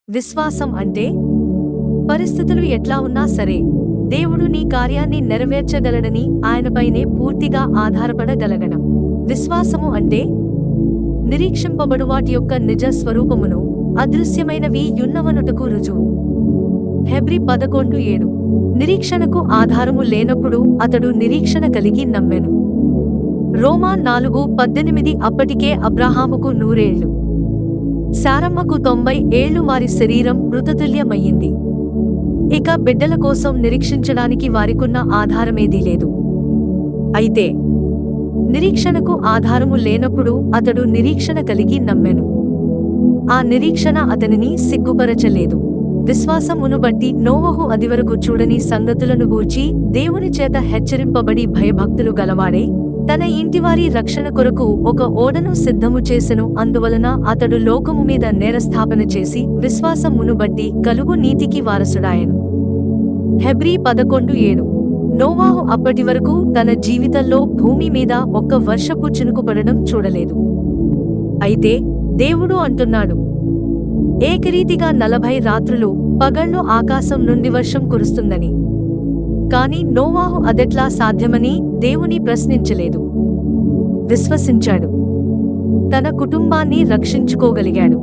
విశ్వాసం అంటే పరిస్థితులు ఎట్లా ఉన్నా సరే దేవుడు నీ కార్యాన్ని నెరవేర్చగలడని ఆయనపైనే పూర్తిగా ఆధారపడగలగడం. విశ్వాసము అంటే నిరీక్షింపబడు వాటి యొక్క నిజ స్వరూపమును అదృశ్యమైనవి యున్నవనుటకు రుజువు. హెబ్రీ 11:7. నిరీక్షణకు ఆధారము లేనప్పుడు అతడు నిరీక్షణ కలిగి నమ్మెను. రోమా 4:18. అప్పటికే అబ్రాహాముకు 100 ఏళ్లు, శారమ్మకు 90 ఏళ్లు, వారి శరీరం మృతతుల్యమయ్యింది. ఇక బిడ్డల కోసం నిరీక్షించడానికి వారికున్న ఆధారమేదీ లేదు. అయితే నిరీక్షణకు ఆధారము లేనప్పుడు అతడు నిరీక్షణ కలిగి నమ్మెను. ఆ నిరీక్షణ అతనిని సిగ్గుపరచలేదు. విశ్వాసమును బట్టి నోవహు అదివరకు చూడని సంగతులను గూర్చి దేవుని చేత హెచ్చరింపబడి భయభక్తులు గలవాడై తన ఇంటివారి రక్షణ కొరకు ఒక ఓడను సిద్ధము చేసెను. అందువలన అతడు లోకము మీద నేరస్థాపన చేసి విశ్వాసమును బట్టి కలుగు నీతికి వారసుడాయెను. హెబ్రీ 11:7. నోవాహు అప్పటి వరకు తన జీవితంలో భూమి మీద ఒక్క వర్షపు చినుకు పడడం చూడలేదు. అయితే దేవుడు అంటున్నాడు, ఏకరీతిగా 40 రాత్రులు పగళ్ళు ఆకాశం నుండి వర్షం కురుస్తుందని. కాని నోవాహు అదెట్లా సాధ్యమని దేవుని ప్రశ్నించలేదు. విశ్వసించాడు. తన కుటుంబాన్ని రక్షించుకోగలిగాడు.